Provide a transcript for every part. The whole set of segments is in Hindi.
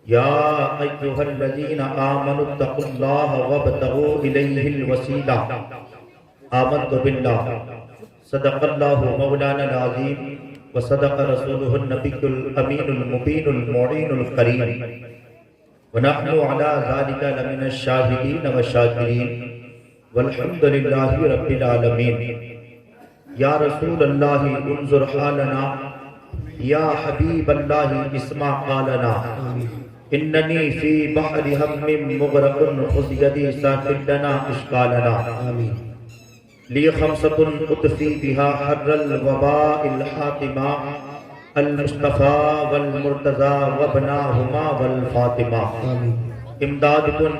या अय्युहल्लज़ीना आमनुत्तक़ुल्लाह वब्तगू इलैहिल वसीला आमन्तु बिल्लाह सदक़ल्लाहु मौलाना अज़ीम व सदक़ रसूलुहुन नबियुल अमीनुल मुबीनुल मुईनुल करीम व नहनु अला ज़ालिका लमिनश शाहिदीन व शाकिरीन वल्हम्दुलिल्लाहि रब्बिल आलमीन। या रसूलल्लाहि उन्ज़ुर हालना या हबीबल्लाहि इस्मा क़ालना इन्ननी फ़ी बहरि हम्मिन मुग़रक़ुन ख़ुज़ यदी साक़िल लना इश्क़ालना ली ख़म्सतुन उतफ़ी बिहा हर्रल वबाइल हातिमा अल मुस्तफ़ा वल मुर्तज़ा वबनाहुमा वल फ़ातिमा इमदादकुन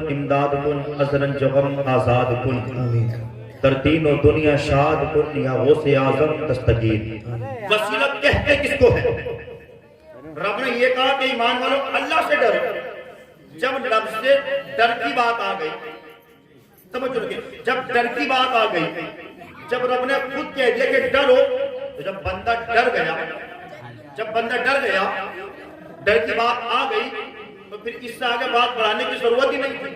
अज़रन जगम आज़ादकुन तरतीनो दुनिया शादकुन या गौसे आज़म दस्तगीर। वसीला कहते किसको है? रब ने ये कहा कि ईमान वालों अल्लाह से डरो। जब लफ्ज़ से डर की बात आ गई, समझ लो, जब डर की बात आ गई, जब रब ने खुद कह दिया कि डरो, तो जब बंदा डर गया, डर की बात आ गई, तो फिर इससे आगे बात बढ़ाने की जरूरत ही नहीं थी।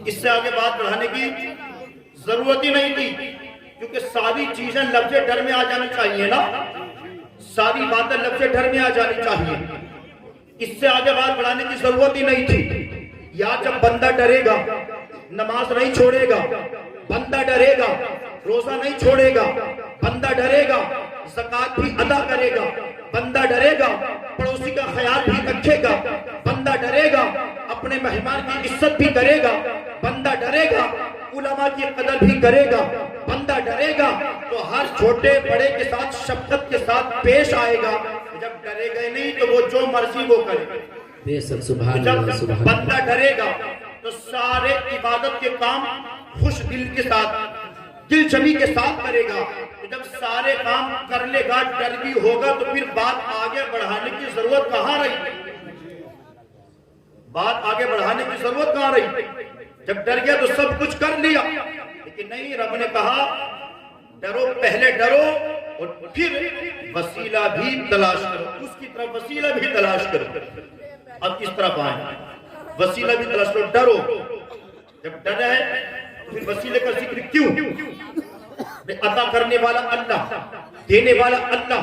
इससे आगे बात बढ़ाने की जरूरत ही नहीं थी, क्योंकि सारी चीजें लफ्ज़ डर में आ जानी चाहिए ना, सारी बातें लफ्ज़ डर में आ जानी चाहिए। इससे आगे बात बढ़ाने की जरूरत ही नहीं थी। या जब बंदा डरेगा, नमाज नहीं छोड़ेगा, बंदा डरेगा, रोजा नहीं छोड़ेगा, बंदा डरेगा, ज़कात भी अदा करेगा, बंदा डरेगा, पड़ोसी का ख्याल भी रखेगा, बंदा डरेगा, अपने मेहमान की इज्जत भी करेगा, बंदा डरेगा, उलमा की कदर भी करेगा, बंदा डरेगा तो हर छोटे बड़े के साथ शफ़क़त के साथ पेश आएगा। जब डरेगा नहीं तो वो जो मर्जी वो करे। जब बंदा डरेगा तो सारे इबादत के काम खुश दिल के साथ, दिल जमी के साथ करेगा। जब सारे काम कर लेगा, डर भी होगा, तो फिर बात आगे बढ़ाने की जरूरत कहाँ रही? बात आगे बढ़ाने की जरूरत कहाँ रही? जब डर गया तो सब कुछ कर लिया। लेकिन नहीं, रब ने कहा डरो, पहले डरो और फिर वसीला भी तलाश करो, उसकी तरफ वसीला भी तलाश करो। अब किस तरफ आए? वसीला भी तलाश करो, डरो। जब डर है तो फिर वसीले का जिक्र क्यों? अता करने वाला अल्लाह, देने वाला अल्लाह,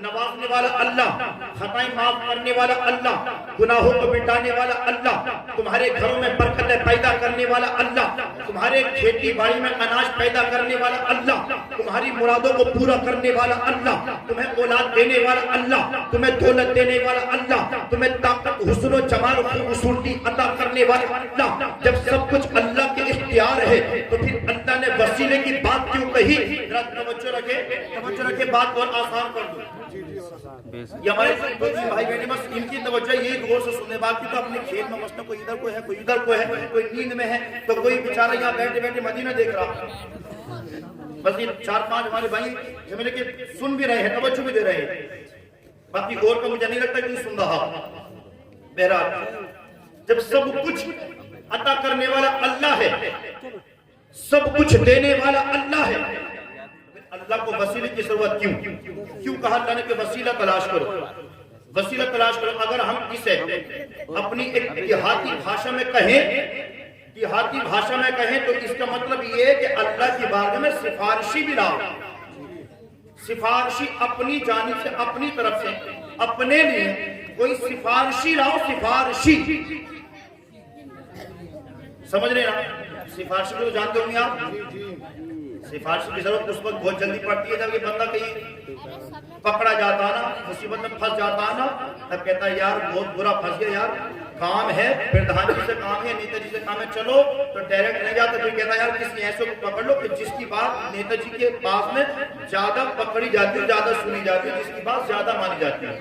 नवाजने वाला अल्लाह, खताएं माफ करने वाला अल्लाह, गुनाहों को मिटाने वाला अल्लाह, तुम्हारे घरों में बरकतें पैदा करने वाला अल्लाह, तुम्हारे खेती बाड़ी में अनाज पैदा करने वाला अल्लाह, तुम्हारी मुरादों को पूरा करने वाला अल्लाह, तुम्हें औलाद देने वाला अल्लाह, तुम्हें दौलत देने वाला अल्लाह, तुम्हें ताकत, हुस्न, जमाल, खूबसूरती अता करने वाला अल्लाह। जब सब कुछ अल्लाह के इख्तियार है तो फिर अल्लाह ने वसीले की बात क्यों कही? तवज्जो रखे, बात और आसान कर दो। ये हमारे भाई बहन, बस इनकी तवज्जो यही गौर से सुनने। बाकी तो अपने खेल में मस्त, कोई इधर को है, कोई इधर को है, कोई नींद में है, तो कोई बेचारा यहाँ बैठे बैठे मदीना देख रहा। बस ये 4-5 हमारे भाई जमीन के सुन भी रहे हैं, तवज्जो भी दे रहे हैं। बाकी और का मुझे नहीं लगता कि सुन रहा। बहरहाल, जब सब कुछ अता करने वाला अल्लाह है, सब कुछ देने वाला अल्लाह है, अल्लाह को वसीले की जरूरत क्यों कहा अल्लाह ने कि वसीला तलाश करो, वसीला तलाश करो। अगर हम इसे अपनी एक देहाती भाषा में कहें तो इसका मतलब ये है कि अल्लाह की बारगाह में सिफारिशी भी लाओ। सिफारिशी अपनी जानिब से, अपनी तरफ से, अपने लिए कोई सिफारिशी लाओ। सिफारिशी समझ रहे ना? सिफारिशी को तो जानते होंगे आप। सिफारिश की जरूरत उस वक्त बहुत जल्दी पड़ती है जब ये बंदा कहीं पकड़ा जाता है ना, मुसीबत में फंस जाता है ना, तब कहता है यार बहुत बुरा फंस गया यार, काम है, प्रधान जी से काम है, नेताजी से काम है, चलो। तो डायरेक्ट नहीं जाता, फिर कहता है यार किसी ऐसे को पकड़ लो कि जिसकी बात नेताजी के पास में ज्यादा पकड़ी जाती है, ज्यादा सुनी जाती है, जिसकी बात ज्यादा मानी जाती है।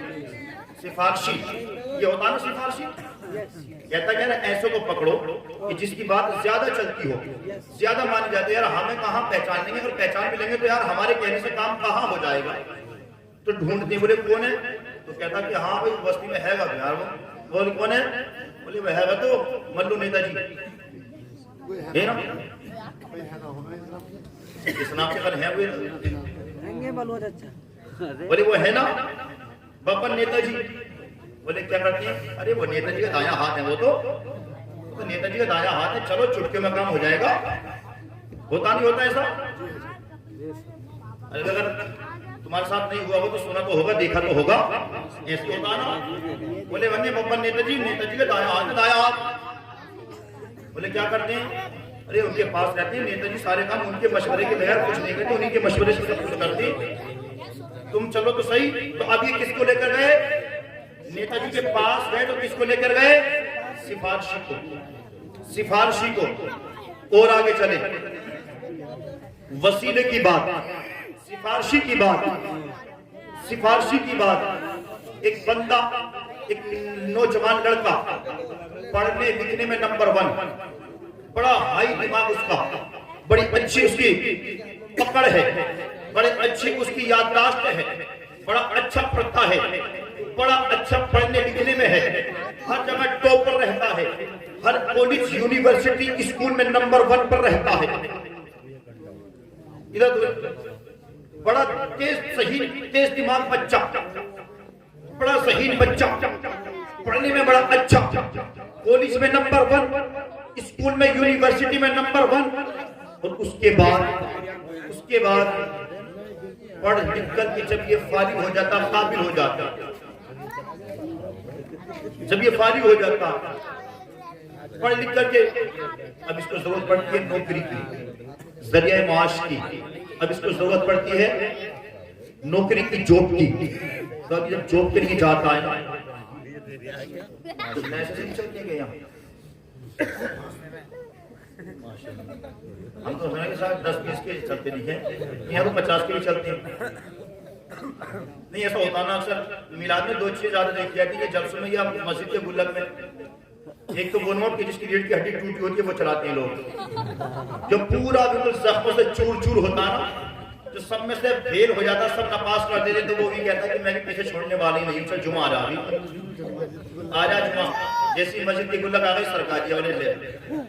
सिफारिशी ये होता है ना, सिफारिशी कहता है ऐसे को पकड़ो कि जिसकी बात ज्यादा चलती हो, ज्यादा मानी जाती है। यार हमें कहाँ पहचान लेंगे? अगर पहचान भी लेंगे तो यार हमारे कहने से काम कहाँ हो जाएगा? तो ढूंढते, बोले कौन है? तो कहता कि हाँ भाई बस्ती में है यार। वो बोले कौन है? बोले वह है तो मल्लू नेताजी है ना, इस नाम से है वो। बोले वो है ना बब्बर नेताजी। बोले क्या करती हैं? अरे वो नेताजी का दाया हाथ है, वो तो नेताजी का दाया हाथ है, चलो चुटकियों में काम हो जाएगा। होता नहीं होता ऐसा? अगर तुम्हारे साथ नहीं हुआ हो तो सुना तो होगा, देखा तो होगा, ऐसे होता ना। बोले वन्य बब्बन नेताजी का दाया हाथ, दाया हाथ। बोले क्या करते हैं? अरे उनके पास रहते हैं, नेताजी सारे काम उनके मशवरे के बगैर कुछ नहीं करते, उन्हीं के मशवरे से सब कुछ करते। तुम चलो तो सही। तो अब ये किसको लेकर गए? नेताजी के पास गए तो किसको लेकर गए? सिफारशी को, सिफारशी को। और आगे चले, वसीले की बात, सिफारशी की बात, सिफारशी की बात। एक बंदा, एक नौजवान लड़का, पढ़ने लिखने में नंबर 1, बड़ा हाई दिमाग उसका, बड़ी अच्छी उसकी पकड़ है, बड़े अच्छी उसकी याददाश्त है, बड़ा अच्छा पढ़ता है, बड़ा अच्छा पढ़ने लिखने में है, हर जगह टॉपर रहता है, हर कॉलेज यूनिवर्सिटी स्कूल में नंबर 1 पर रहता है। इधर बड़ा तेज दिमाग बच्चा, बड़ा सही बच्चा, पढ़ने में बड़ा अच्छा, कॉलेज में नंबर 1, स्कूल में यूनिवर्सिटी में नंबर 1। और उसके बाद पढ़ लिख करके जब ये फारिग हो जाता, काबिल हो जाता, जब ये फारिग हो जाता पढ़ लिख करके, अब इसको जरूरत पड़ती है नौकरी की, जरिया माश की, अब इसको जरूरत पड़ती है नौकरी की, जॉब की। तो अब जब जॉब के लिए जाता है तो मैसेज चलते गए यहाँ, हम तो सुना कि साथ 10-20 के चलते नहीं है, यहाँ तो 50 के भी चलते हैं। नहीं ऐसा होता ना, अक्सर मिलाद में 2 चीजें ज्यादा देखी जाती है, जलसों में या मस्जिद के गुल्लक में। एक तो वो नोट की जिसकी रीढ़ की हड्डी टूटी होती है वो चलाते हैं लोग, जो पूरा बिल्कुल जख्मों से चूर चूर होता है ना, जो सब में से फेल हो जाता, सब नपास कर देते, तो वो भी कहता है कि मैं भी पीछे छोड़ने वाली नहीं, चल जुमा आ रहा अभी, आ जा जुमा। जैसी मस्जिद की गुल्लक आ गई, सरकारी वाले ले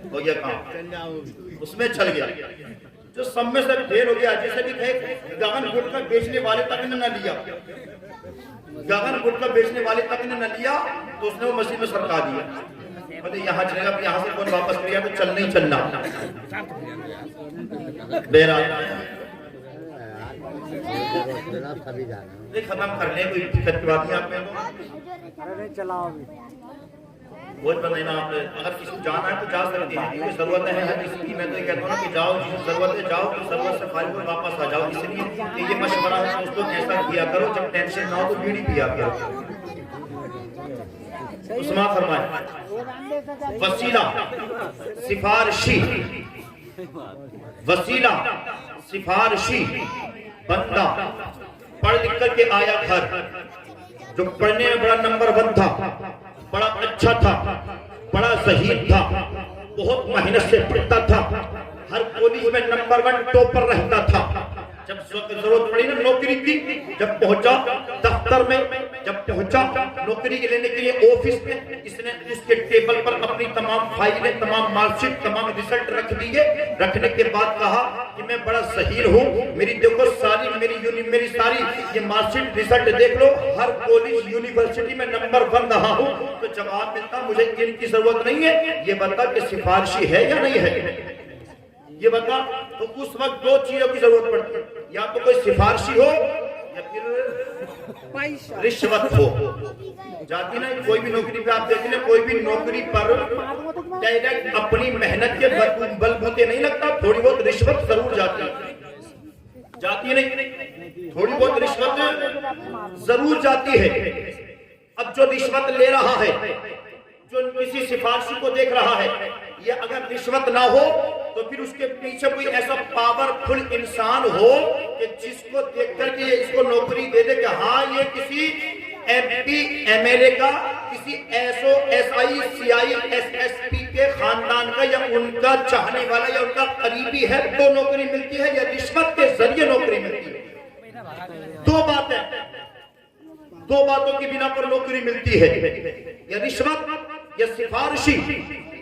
हो गया काम, उसमें चल गया। जो सब में से फेल हो गया, जैसे भी थे गगन गुटखा बेचने वाले तक ने न लिया, गगन गुटखा बेचने वाले तक ने न लिया, तो उसने वो मस्जिद में सरका दिया। मतलब यहाँ चलेगा, यहाँ से कौन वापस किया, तो चल नहीं चलना बेरा खत्म कर ले, कोई दिक्कत की बात नहीं। आप में चलाओ बहुत बंदा आप, अगर किसी को जाना है तो जा सकते हैं, क्योंकि जरूरत है हर किसी की। मैं तो ये कहता हूँ ना कि जाओ, जिसको जरूरत है जाओ, तो जरूरत से फारिग हो वापस आ जाओ। इसलिए ये मशवरा है दोस्तों, ऐसा किया करो, जब टेंशन ना हो तो बीड़ी पिया करो। उस्मा फरमाए, वसीला सिफारशी, वसीला सिफारशी बंदा पढ़ लिख करके आया घर, जो पढ़ने में बड़ा नंबर 1 था, बड़ा अच्छा था, बड़ा शहीद था, बहुत मेहनत से पढ़ता था, हर कॉलेज में नंबर 1 टॉपर रहता था। जब जरूरत पड़ी ना नौकरी की, जब पहुंचा दफ्तर में, जब पहुंचा नौकरी लेने के लिए ऑफिस में, इसने उसके टेबल पर अपनी तमाम फाइलें, तमाम मार्कशीट, तमाम रिजल्ट रख दिए। रखने के बाद कहा कि मैं बड़ा शहीद हूँ, मेरी देखो सारी मेरी सारी ये मार्कशीट रिजल्ट देख लो, हर कॉलेज यूनिवर्सिटी में नंबर 1 रहा हूँ। तो जवाब मिलता, मुझे इनकी जरूरत नहीं है, ये बता कि सिफारशी है या नहीं है, ये बता। तो उस वक्त 2 चीजों की जरूरत पड़ती है, या तो कोई सिफारशी हो या फिर रिश्वत हो। जाती ना कोई भी नौकरी पे आप देख लें, कोई भी नौकरी पर डायरेक्ट अपनी मेहनत के बलबूते नहीं लगता, थोड़ी बहुत रिश्वत जरूर जाती नहीं, थोड़ी बहुत रिश्वत जरूर जाती है। अब जो रिश्वत ले रहा है, जो किसी सिफारशी को देख रहा है, ये अगर रिश्वत ना हो तो फिर उसके पीछे कोई ऐसा पावरफुल इंसान हो कि जिसको देख करके ये इसको नौकरी दे दे कि हाँ ये किसी MP MLA का, किसी SO SI CI SSP के खानदान का, या उनका चाहने वाला या उनका करीबी है, तो नौकरी मिलती है, या रिश्वत के जरिए नौकरी मिलती है। 2 बातें, 2 बातों की बिना पर नौकरी मिलती है, या रिश्वत या सिफारशी।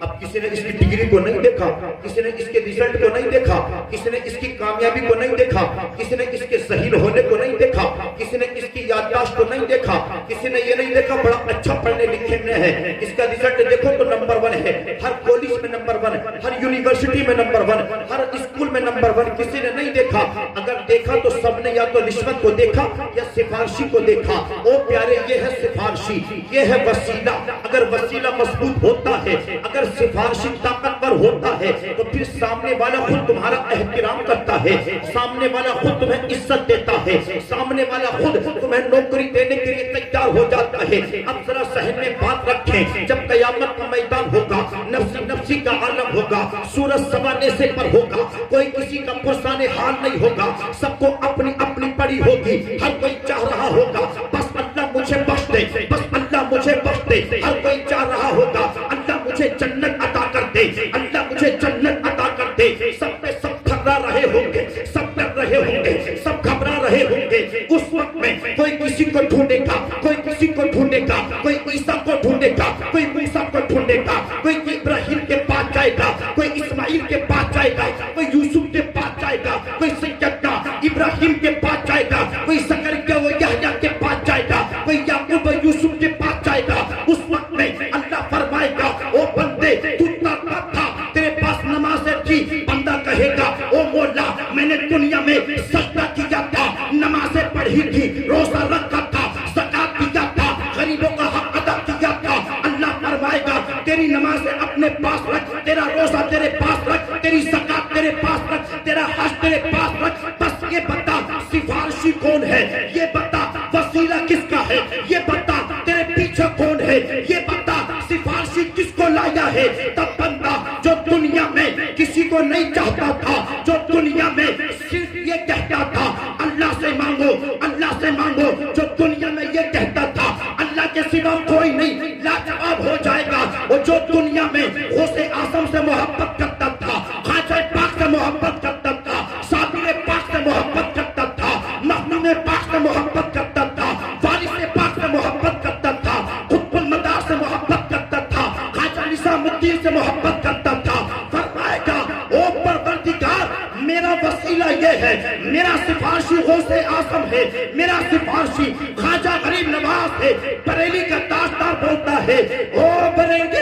अब किसी ने इसकी डिग्री को नहीं देखा, किसी ने इसके रिजल्ट को नहीं देखा, किसी ने इसकी कामयाबी को नहीं देखा, किसी ने इसके शहीद होने को नहीं देखा, किसी ने इसकी याददाश्त को नहीं देखा, किसी ने ये नहीं देखा बड़ा अच्छा पढ़ने लिखने में है, इसका रिजल्ट देखो तो नंबर 1 है, हर कॉलेज में नंबर 1, हर यूनिवर्सिटी में नंबर 1, हर स्कूल में नंबर 1। किसी ने नहीं देखा। अगर देखा तो सबने या तो रिश्वत को देखा या सिफारशी को देखा। ओ प्यारे, ये है सिफारशी, ये है वसीला। अगर वसीला मजबूत होता है, अगर सिफारशी ताकतवर होता है, तो फिर सामने वाला खुद तुम्हारा एहतराम करता है, सामने वाला खुद तुम्हें इज्जत देता है, सामने वाला खुद तुम्हें नौकरी देने के लिए तैयार हो जाता है। अब जरा सहन में बात रखें, जब कयामत का मैदान होगा, नफ्सी नफ्सी का आलम होगा, सूरज सवाने से पर होगा, कोई किसी का पुरसाने हाल नहीं होगा, सबको अपनी अपनी पड़ी होगी, हर कोई चाह रहा होगा बस अल्लाह मुझे बख्श दे, बस अल्लाह मुझे बख्श दे। हर कोई चाह रहा होगा अल्लाह मुझे जन्नत अता कर दे, अल्लाह मुझे जन्नत अता कर दे। सब पे सब थर्रा रहे होंगे, सब डर रहे होंगे, सब घबरा रहे होंगे। उस वक्त में कोई किसी को ढूंढेगा, कोई किसी को ढूंढेगा, कोई ईसा को ढूंढेगा, कोई मूसा को ढूंढेगा, कोई इब्राहिम के पास जाएगा, कोई इस्माइल के पास जाएगा, कोई यूसुफ के पास जाएगा, कोई सैयदना इब्राहिम के पास जाएगा, कोई सकरिया व यहया के पास जाएगा, कोई याकूब व यूसुफ के पास जाएगा। उस वक्त में अल्लाह फरमाएगा, ओ बंदे तू ताकत था, तेरे पास नमाज़ें थी। बंदा कहेगा, ओ मौला मैंने दुनिया में सजदा किया था, नमाज़ें पढ़ी थी, रोजा रखा था, ज़कात दिया था, गरीबों का हक अदा किया था। अल्लाह फरमाएगा, तेरी नमाज़ें अपने पास रख, तेरा रोजा तेरे पास रख, तेरी ज़कात तेरे पास रख, तेरा हज तेरे पास रख। बस ये बता सिफारिशी कौन है, ये बता वसीला किसका है, ये बता तेरे पीछे कौन है, ये बता सिफारिशी किसको लाया है। तब बंदा जो दुनिया में किसी को नहीं चाहता था, जो दुनिया में सिर्फ ये कहता था अल्लाह से मांगो, अल्लाह से मांगो, जो दुनिया में ये कहता था अल्लाह के सिवा कोई नहीं, लाजवाब हो जाएगा। और जो दुनिया में गौसे आजम से मोहब्बत करता था, ख्वाजा पाक से मोहब्बत करता था, साबिर पाक से मोहब्बत करता था, महमूद पाक से मोहब्बत करता था, वारिस पाक से मोहब्बत करता था, कुतुबुल मदार से मोहब्बत करता था, ख्वाजा निजामुद्दीन से मोहब्बत करता था। फरमाएगा, ओ परवरदिगार मेरा वसीला ये है, मेरा सिफारशी गौसे आजम है, मेरा सिफारशी ख्वाजा गरीब नवाज है। बरेली का ताजदार बोलता है, ओ बरेली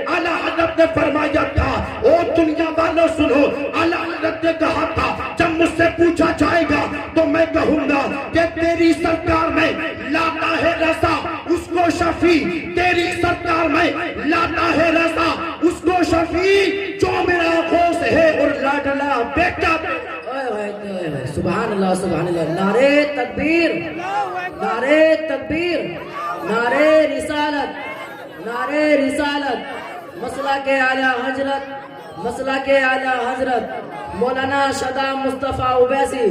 आला हज़रत ने फरमाया था, ओ दुनिया वालों सुनो, आला हज़रत ने कहा था जब मुझसे पूछा जाएगा तो मैं कहूंगा कि तेरी सरकार में लाता है रज़ा उसको शफी, तेरी सरकार में लाता है रज़ा उसको शफी, जो मेरा गौस है और लाडला बेटा। सुभान अल्लाह, सुभान अल्लाह। नारे तकबीर, नारे तकबीर, नारे रिसालत, नारे रिसालत। मसला के आला हजरत, मसला के आला हजरत मौलाना सदाम मुस्तफ़ा उवैसी,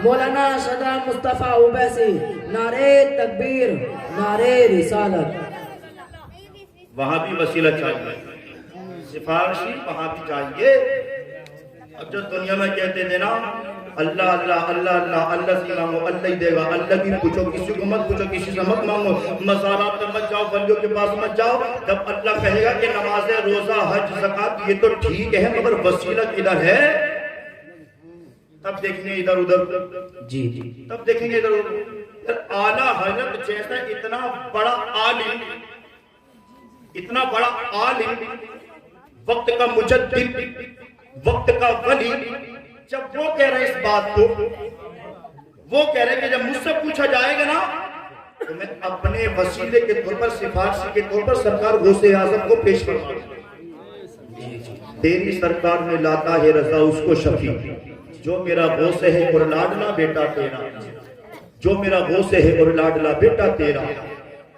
मौलाना सदाम मुस्तफ़ा उवैसी। नारे तकबीर, नारे रिसालत। वहां भी वसीला चाहिए, सिफारिशी वहां भी चाहिए। अब जो दुनिया में कहते थे ना अल्लाह अल्लाह अल्लाह अल्लाह, अल्लाह से मांगो अल्लाह ही देगा, अल्लाह की पूछो, किसी को मत पूछो, किसी से मत मांगो, मज़ारात पे मत जाओ, वलियों के पास मत जाओ। जब अल्लाह कहेगा कि नमाज़ें, रोजा, हज, ज़कात ये तो ठीक है मगर वसीला किधर है, तब देखेंगे इधर उधर। जी जी, तब देखेंगे इधर उधर। आला हज़रत जैसा इतना बड़ा आलिम, इतना बड़ा आलिम, वक्त का मुजद्दिद, वक्त का वली, जब वो कह रहे इस बात को, वो कह रहे कि जब मुझसे पूछा जाएगा ना तो मैं अपने वसीले के तौर पर, सिफारिशी के तौर पर सरकार गौसे आजम को पेश करूंगा। तेरी सरकार में लाता है रजा उसको शफी, जो मेरा गौसे है और लाडला बेटा तेरा, जो मेरा गौसे है और लाडला बेटा तेरा।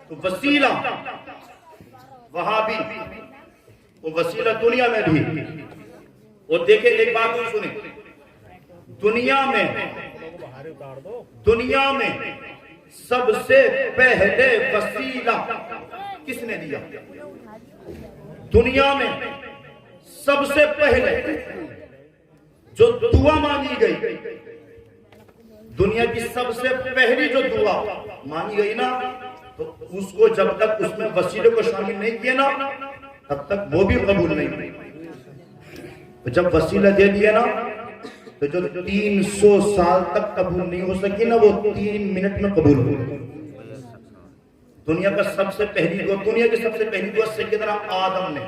तो वसीला वहां भी, वो वसीला दुनिया में भी। और देखे एक बात और सुने, दुनिया में सबसे पहले वसीला किसने दिया? दुनिया में सबसे पहले जो दुआ मांगी गई, दुनिया की सबसे पहली जो दुआ मांगी गई ना, तो उसको जब तक उसमें वसीले को शामिल नहीं किया ना, तब तक वो भी कबूल नहीं। तो जब वसीला दे दिया ना, तो जो 300 साल तक कबूल नहीं हो सकी ना, वो 3 मिनट में कबूल हो। दुनिया की सबसे पहली दुआ सैयदना आदम ने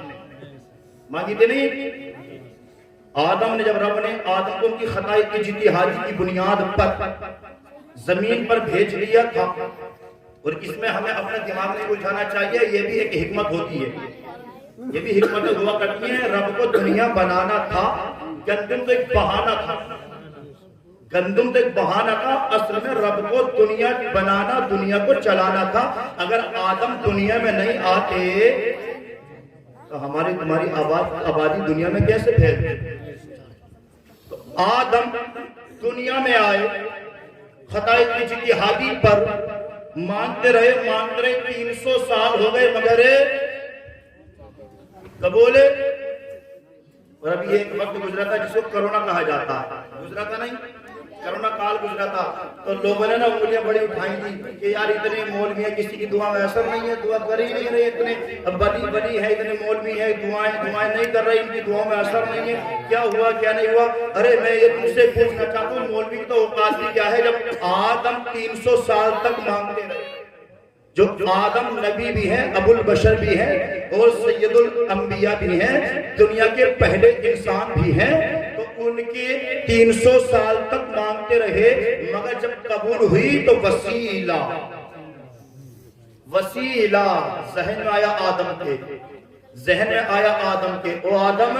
मांगी थी नहीं। आदम ने, जब रब ने आदम को उनकी खताए की इज्तिहादी की बुनियाद पर जमीन पर भेज लिया था, और इसमें हमें अपना दिमाग नहीं उलझाना चाहिए, ये भी एक हिकमत होती है, ये भी हिकमत हुआ करती है। रब को दुनिया बनाना था, गंदम तो एक बहाना था, गंदम तो एक बहाना था। असल में रब को दुनिया बनाना, दुनिया को चलाना था। अगर आदम दुनिया में नहीं आते तो हमारी तुम्हारी आबादी दुनिया में कैसे फैलती? तो आदम दुनिया में आए, खताए की इज्तिहादी पर मानते रहे 300 साल हो गए, मगर कबूल। और अभी एक वक्त गुजरा था जिसको कोरोना कहा जाता, गुजरा था नहीं, कोरोना काल गुजरा था। तो लोगों ने ना उंगलियां बड़ी उठाई थी कि यार इतने मौलवी है, किसी की दुआ में असर नहीं है, दुआ कर ही नहीं रहे, इतने बली है, इतने मौलवी है, दुआएं नहीं कर रहे, इनकी दुआओं में असर नहीं है, क्या हुआ क्या नहीं हुआ। अरे मैं ये तुमसे पूछना चाहता हूँ, मौलवी की तो औकात भी क्या है जब आदम 300 साल तक मांगते रहे। जो आदम नबी भी है, अबुल बशर भी है, और सैयदुल अंबिया भी है, दुनिया के पहले इंसान भी हैं, तो उनके 300 साल तक मांगते रहे, मगर जब कबूल हुई तो वसीला जहन में आया आदम के, ओ आदम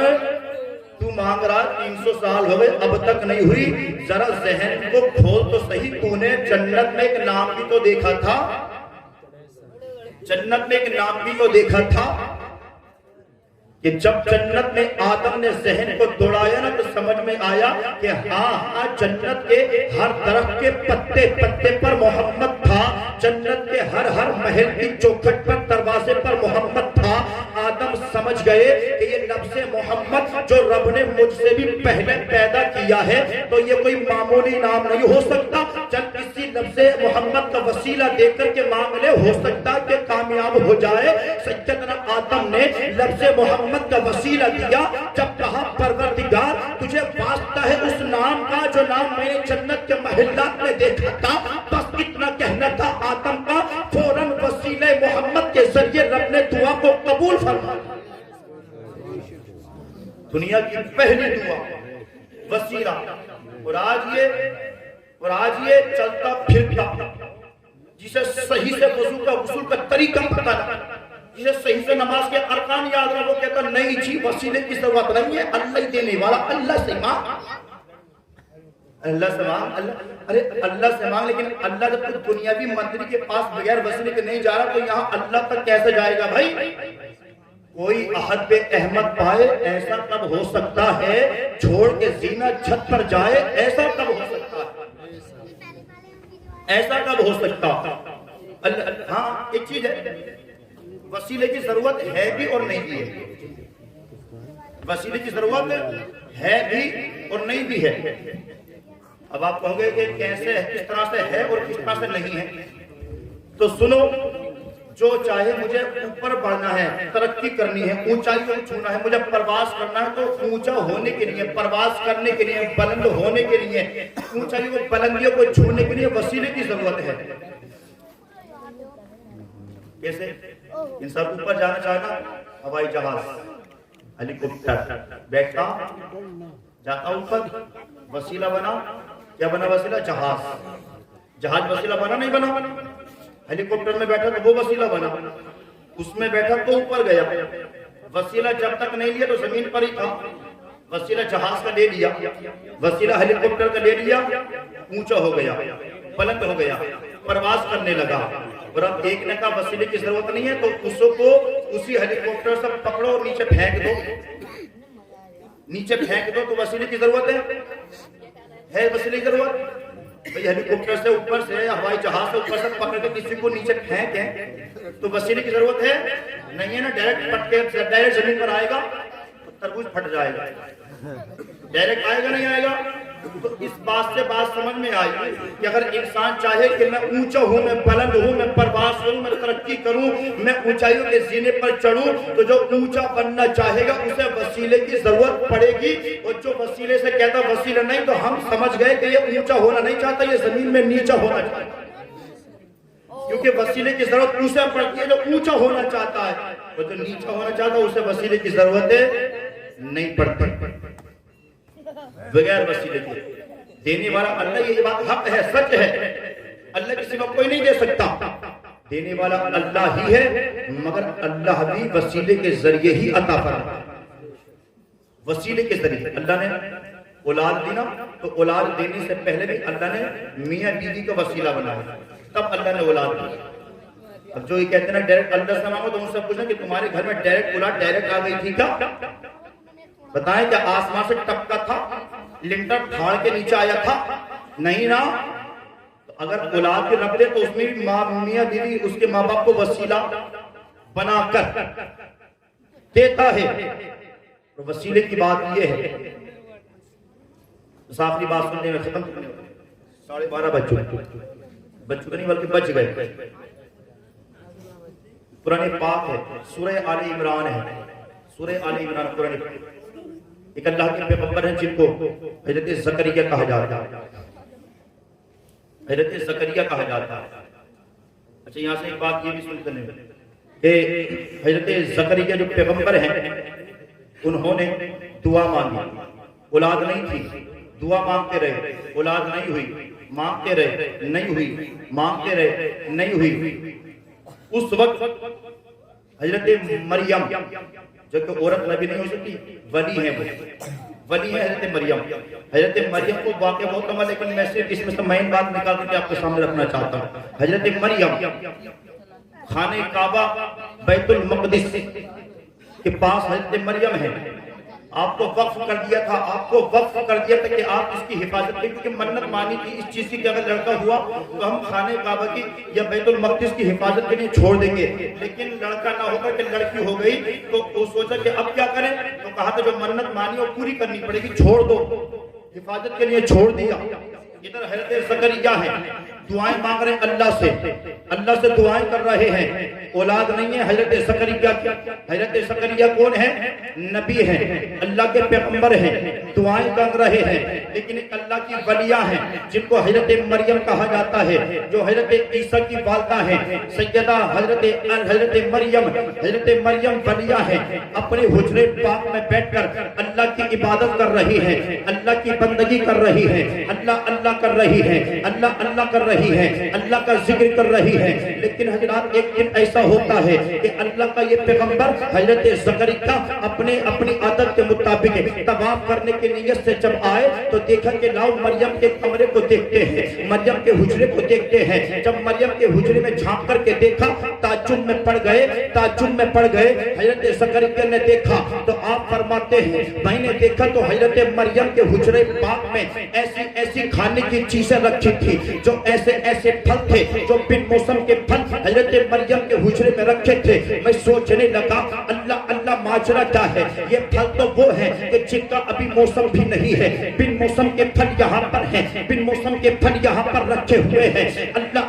तू मांग रहा 300 साल हो गए, अब तक नहीं हुई, जरा जहन को खोल तो सही। तूने जन्नत में एक नाम भी तो देखा था, कि जब जन्नत में आदम ने जहन को दौड़ाया ना, तो समझ में आया कि हाँ जन्नत के हर दरख्त के पत्ते पर मोहम्मद था, जन्नत के हर महल की चौखट पर, दरवाजे पर मोहम्मद था। आदम समझ गए कि ये लफ्ज़े मोहम्मद जो रब ने मुझसे भी पहले पैदा किया है, तो ये कोई मामूली नाम नहीं हो सकता। जब किसी लफ्ज़े मोहम्मद का वसीला देकर के मांग ले, हो सकता है कि कामयाब हो जाए। सैयदना आदम ने लफ्ज़े मोहम्मद का वसीला दिया। जब कहा परवरदिगार तुझे वास्ता है उस नाम का जो नाम मैंने जन्नत के महल्लात में देखा था, बस इतना कहना था आदम का। फौरन वसीले मोहम्मद के जरिए रब ने दुआ को कबूल फरमा। दुनिया की पहली दुआ वसीला। और आज ये चलता फिरता, जिसे सही से वजू का तरीका पता नहीं, जिसे सही से नमाज के अरकान याद रखो, कहता नहीं जी वसीले की जरूरत नहीं है, अल्लाह ही देने वाला, अल्लाह से मांग, अरे अल्लाह से मांग। लेकिन अल्लाह जब तक दुनियावी मंत्री के पास बगैर वसीले के नहीं जा रहा, तो यहाँ अल्लाह तक कैसे जाएगा भाई? कोई अहद पे अहमद पाए, ऐसा कब हो सकता है? छोड़ के जीना छत पर जाए, ऐसा कब हो सकता है? ऐसा कब हो सकता? हाँ एक चीज है, वसीले की जरूरत है भी और नहीं भी है। वसीले की जरूरत है भी और नहीं भी है। अब आप कहोगे कि कैसे है, किस तरह से है और किस तरह से नहीं है, तो सुनो। जो चाहे मुझे ऊपर बढ़ना है, तरक्की करनी है, ऊंचाई को छूना है, मुझे प्रवास करना है, तो ऊंचा होने के लिए, प्रवास करने के लिए, बुलंद होने के लिए, ऊंचाई को, बुलंदियों को छूने के लिए वसीले की जरूरत है। कैसे? इंसान ऊपर जाना चाहना, हवाई जहाज, हेलीकॉप्टर, बैठता जाता ऊपर, वसीला बना, क्या बना वसीला? जहाज वसीला बना नहीं बना? हेलीकॉप्टर में बैठा तो वो वसीला बना, उसमें बैठा तो ऊपर गया। वसीला जब तक नहीं लिया तो जमीन पर ही था। वसीला जहाज का ले लिया, वसीला हेलीकॉप्टर का ले लिया, ऊंचा हो गया, बुलंद हो गया, प्रवास करने लगा। और अब एक ने कहा वसीले की जरूरत नहीं है, तो उसको उसी हेलीकॉप्टर से पकड़ो और नीचे फेंक दो, तो वसीले की जरूरत है वसीले की जरूरत भाई। हेलीकॉप्टर से ऊपर से, हवाई जहाज से ऊपर से पकड़ के किसी को नीचे फेंके, तो वसीले की जरूरत है नहीं है ना। डायरेक्ट जमीन पर आएगा तो तरबूज फट जाएगा, डायरेक्ट आएगा नहीं आएगा? तो इस बात से बात समझ में आई कि अगर इंसान चाहे कि मैं ऊंचा हूं, मैं बुलंद हूं, मैं परवास करूं, मैं तरक्की करूं, मैं ऊंचाइयों के जीने पर चढ़ूं, तो जो ऊंचा बनना चाहेगा उसे वसीले की जरूरत पड़ेगी। और जो वसीले से कहता वसीला नहीं, तो हम समझ गए कि ये ऊंचा होना नहीं चाहता, ये जमीन में नीचा होना चाहता, क्योंकि वसीले की जरूरत उसे पड़ती है जो ऊंचा होना चाहता है, और जो नीचा होना चाहता है उसे वसीले की जरूरत नहीं पड़ती। बगैर वसीले के देने वाला अल्लाह, ये बात हक है, सच है, अल्लाह के सिवा कोई नहीं दे सकता। देने वाला अल्लाह ही है, मगर अल्लाह भी वसीले के जरिए ही अता फरमाता है। वसीले के जरिए अल्लाह ने औलाद दी ना, तो औलाद देने से पहले भी अल्लाह ने मियां बीवी का वसीला बनाया, तब अल्लाह ने औलाद दी। अब जो ये कहते हैं ना डायरेक्ट अल्लाह से मांगो, तो उनसे पूछना कि तुम्हारे घर में डायरेक्ट औलाद डायरेक्ट आ गई थी क्या? बताएं क्या आसमान से टपका था, लिंटर फाड़ के नीचे आया था? नहीं ना। तो अगर औलाद के रख दे तो उसमें भी मियां बीवी उसके माँ बाप को वसीला बनाकर देता है। तो वसीले की बात यह है। आखिरी बात सुनने में खत्म, 12:30 बज चुके नहीं बल्कि बच गए। कुरान पाक है, सूरह आले इमरान है, सूरह आले इमरान कुरान। एक अल्लाह के पैगंबर हैं जिनको हजरत ज़करिया कहा जाता है, हजरत ज़करिया कहा जाता है। अच्छा, यहाँ से एक बात ये भी सुनते हैं कि हजरत ज़करिया जो पैगंबर हैं, उन्होंने दुआ मांगी, औलाद नहीं थी, दुआ मांगते रहे, औलाद नहीं हुई, मांगते रहे, नहीं हुई, मांगते रहे, नहीं हुई। उस वक्त हजरत मरियम, जो कि औरत नबी नहीं हो सकती, वली है, वो वली है हजरत मरियम। हजरत मरियम को वाक़या बहुत लंबा, लेकिन मैं सिर्फ इसमें से मेन बात निकाल करके आपके सामने रखना चाहता हूँ। हजरत मरियम खाने काबा बैतुल मक़दिस के पास हजरत मरियम है, आपको वक्फ कर दिया था, आपको वक्फ कर दिया था कि आप इसकी हिफाजत करें, क्योंकि मन्नत मानी थी इस चीज की कि अगर लड़का हुआ तो हम खाने काबा की या बैतुल मक़दिस की हिफाजत के लिए छोड़ देंगे। लेकिन लड़का ना होकर के लड़की हो गई, तो वो सोचा कि अब क्या करें, तो कहा था जो मन्नत मानी वो पूरी करनी पड़ेगी, छोड़ दो, हिफाजत के लिए छोड़ दिया। इधर हजरत ज़करिया है, दुआएं मांग रहे हैं अल्लाह से दुआएं कर रहे हैं, औलाद नहीं है। हजरत ज़करिया कौन है? नबी है, अल्लाह के पैगंबर हैं, दुआएं कर रहे हैं, लेकिन अल्लाह की वलिया हैं जिनको हजरत मरियम कहा जाता है, जो हजरत ईसा की वालिदा है, सैयदा हजरत मरियम वलिया है। अपने हुजरे पाक में बैठकर अल्लाह की इबादत कर रही है, अल्लाह की बंदगी कर रही है, अल्लाह कर रही है, अल्लाह कर रही है, अल्लाह का जिक्र कर रही है। लेकिन हजरात एक दिन ऐसा होता है कि अल्लाह का ये पैगंबर हजरत ज़करिया अपनी आदत के मुताबिक तवाफ करने के नियत से जब आए, तो देखा कि लाओ मरियम के कमरे को देखते हैं, मरियम के हुजरे को देखते हैं। जब मरियम के हुजरे में झांक करके देखा, ताज्जुब में पड़ गए। हजरत ज़करिया ने देखा तो आप फरमाते हैं, मैंने देखा तो हजरत मरियम के हुजरे पाक में ऐसी खाने की चीजें रखी थी, जो ऐसे फल थे, जो बिन मौसम के फल हजरत मरियम के हुजरे में रखे थे। मैं सोचने लगा अल्लाह माजरा क्या है, ये फल तो वो है कि जिनका अभी मौसम भी नहीं है, बिन मौसम के फल यहाँ पर हैं, बिन मौसम के फल यहाँ पर रखे हुए हैं। अल्लाह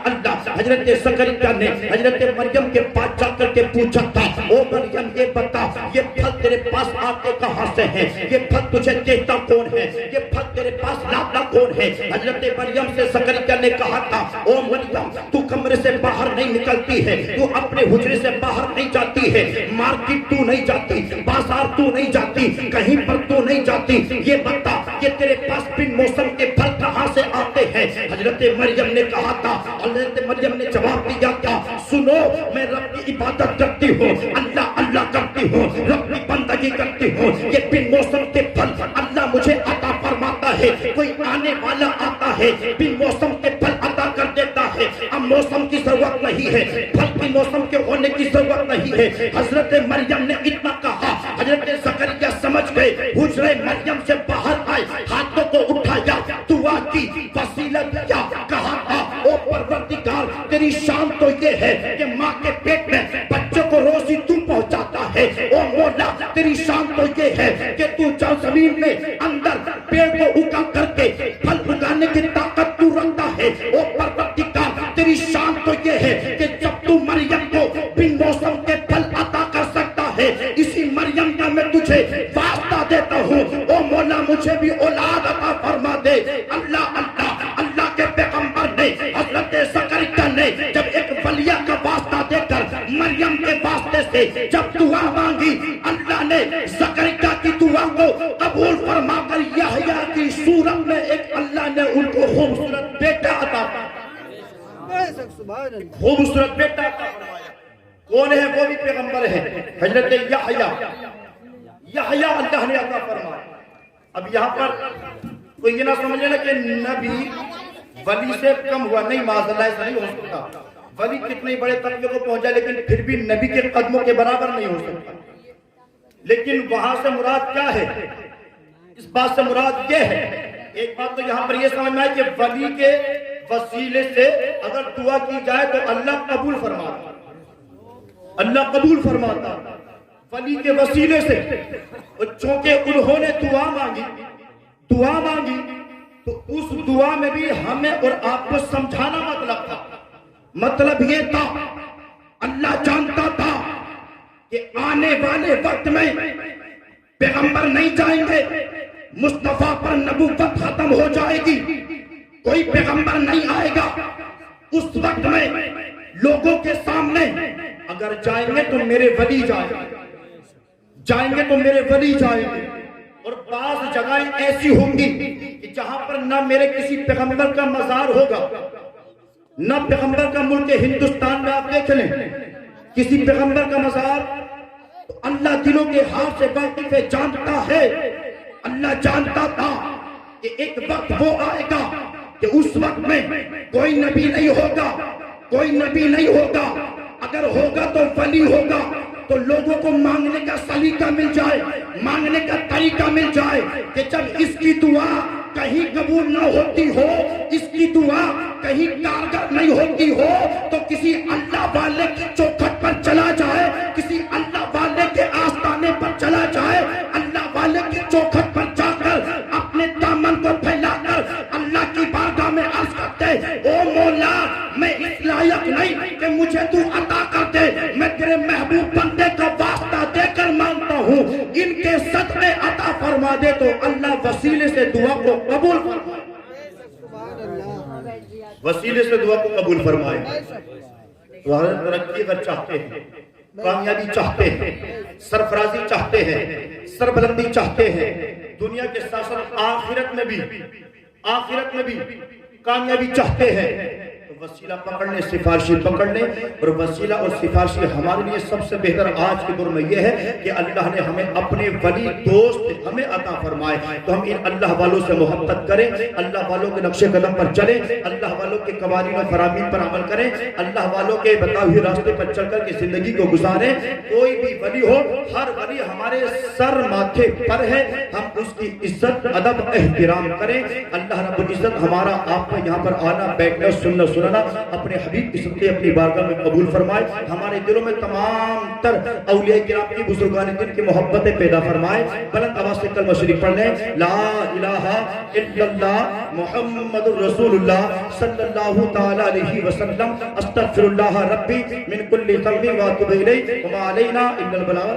हजरत ज़करिया ने हजरत मरियम के पास जाकर के पूछा था, ओ मरियम ये बता, ये फल तेरे पास आते कहाँ से हैं, ये फल तुझे देता कौन है, ये फल तेरे पास लाता कौन है? हजरत मरियम से ज़करिया ने कहा था, ओ मरियम तू कमरे से बाहर नहीं निकलती है, तू अपने हुजरे से बाहर नहीं जाती है, मार्केट तू नहीं जाती, बाजार तू नहीं जाती, कहीं पर तू नहीं जाती, ये बता ये तेरे पास बिन मौसम के फल कहाँ से आते हैं? हजरत मरियम ने कहा था, हजरत मरियम ने जवाब दिया था, सुनो मैं रब की इबादत करती हूँ, अल्लाह करती हूँ, रब की बंदगी करती हूँ, ये बिन मौसम के फल अल्लाह मुझे अता फरमाता है। कोई आने वाला आता है, बिन मौसम के फल अता कर देता है। अब मौसम की जरूरत नहीं है, फल की मौसम के होने की जरूरत नहीं है। हजरत मरियम ने इतना कहा, हजरत ज़करिया समझ गए, हुजरे मरियम से बाहर आए, हाथों को उठाया, दुआ की, वसीला दिया, कहा था, ओ परवरदिगार तेरी शान तो ये है कि माँ के पेट में बच्चों को रोजी तू पहुंचाता है। ओ मौला तेरी शान तो ये है कि तू जमीन में अंदर पेड़ को उगा करके फल उगाने की ताकत तू रखता है। ओ परवरदिगार, तेरी शान तो ये है कि जब तू मरियम को बिन मौसम के फल अता कर सकता है, इसी मरियम का मैं तुझे वास्ता देता हूँ। ओ मौला, मुझे भी औलाद अता फरमा दे। अल्लाह अल्लाह अल्लाह के पैगंबर ने, हजरत ज़करिया ने जब एक वलिया का वास्ता देकर मरियम के वास्ते से जब दुआ मांगी, अल्लाह ने ज़करिया की दुआ को कबूल फरमाकर यहया की सूरत में एक अल्लाह ने उनको खूबसूरत बेटा अता खूबसूरत बेटा अता फरमाया। कौन है? वो भी पैगंबर है, हजरत यहया। यहया अल्लाह ने अता फरमाया। अब यहाँ पर कोई ये ना समझ लेना कि नबी वली से कम हुआ, नहीं, माज़अल्लाह ऐसा नहीं हो सकता। वली कितने बड़े तबके को पहुंचा, लेकिन फिर भी नबी के कदमों के बराबर नहीं हो सकता। लेकिन वहां से मुराद क्या है? इस बात से मुराद ये है, एक बात तो यहाँ पर ये समझ में आए कि वली के वसीले से अगर दुआ की जाए तो अल्लाह कबूल फरमाता, अल्लाह कबूल फरमाता वली के वसीले से। चूंकि उन्होंने दुआ मांगी तो उस दुआ में भी हमें और आपको समझाना मतलब था। मतलब ये था, अल्लाह जानता था कि आने वाले वक्त में पैगंबर नहीं जाएंगे, मुस्तफा पर नबूवत खत्म हो जाएगी, कोई पैगंबर नहीं आएगा। उस वक्त में लोगों के सामने अगर जाएंगे तो मेरे वली जाएंगे तो मेरे वली जाएंगे। और बाज़ जगहें ऐसी होंगी कि जहां पर न मेरे किसी पैगंबर का मजार होगा, न पैगंबर का मुल्क हिंदुस्तान में आप देख लें किसी पैगंबर का मजार। तो अल्लाह दिलों के हाथ से वाकिफ है, जानता है। अल्लाह जानता था कि एक वक्त वो आएगा कि उस वक्त में कोई नबी नहीं होगा। अगर होगा तो वली होगा, तो लोगों को मांगने का सलीका मिल जाए, मांगने का तरीका मिल जाए कि जब इसकी दुआ कहीं कबूल ना होती हो, इसकी दुआ कहीं कारगर नहीं होती हो, तो किसी अल्लाह वाले की चौखट पर चला जाए, किसी अल्लाह वाले के आस्थाने पर चला जाए, अल्लाह वाले की चौखट पर जाकर अपने दामन को फैलाकर अल्लाह की बारगाह में अर्ज करते, ओ मौला, मैं इस लायक नहीं कि मुझे तू अता कर दे, मैं तेरे महबूब बंदे का वास्ता देकर मांगता हूँ, इनके सदक़े अता फरमा दे। तो अल्लाह वसीले से दुआ को कबूल फरमाए, वसीले से दुआ को कबूल फरमाए। तो तरक्की अगर चाहते हैं, कामयाबी चाहते हैं, सरफराजी चाहते हैं, सरबलंदी चाहते हैं, दुनिया के साथ साथ आखिरत में भी कामयाबी चाहते हैं, तो वसीला पकड़ने, सिफारिशी पकड़ने। और वसीला और सिफारिशी हमारे लिए सबसे बेहतर आज के दौर में यह है कि अल्लाह ने हमें अपने वली दोस्त हमें अता फरमाए। तो हम इन अल्लाह वालों से मोहब्बत करें, अल्लाह वालों के नक्शे कदम पर चलें, अल्लाह वालों के कवानीन और फरामीन पर अमल करें, अल्लाह वालों के बताए हुए रास्ते पर चलकर के जिंदगी को गुजारें। कोई भी वली हो, हर वली हमारे सर माथे पर है, हम उसकी इज्जत अदब एहतराम करें। अल्लाह रब्बुल इज्जत हमारा आपका यहाँ पर आना, बैठना, सुनना, सुनाना अपने हबीब की सत्ते अपनी बारगाह में कबूल फरमाए। हमारे दिलों में तमाम तर औलिया किराम की, बुजुर्गान दिन की मोहब्बतें पैदा फरमाए। बुलंद आवाज से कलमा शरीफ पढ़ लें, ला इलाहा इल्लल्लाह मुहम्मदुर रसूलुल्लाह सल्लल्लाहु तआला अलैहि वसल्लम, अस्तगफिरुल्लाह रब्बी मिन कुल्ली ज़ंबि व अतूबु इलैहि व मा अलैना इल्लल बलाग।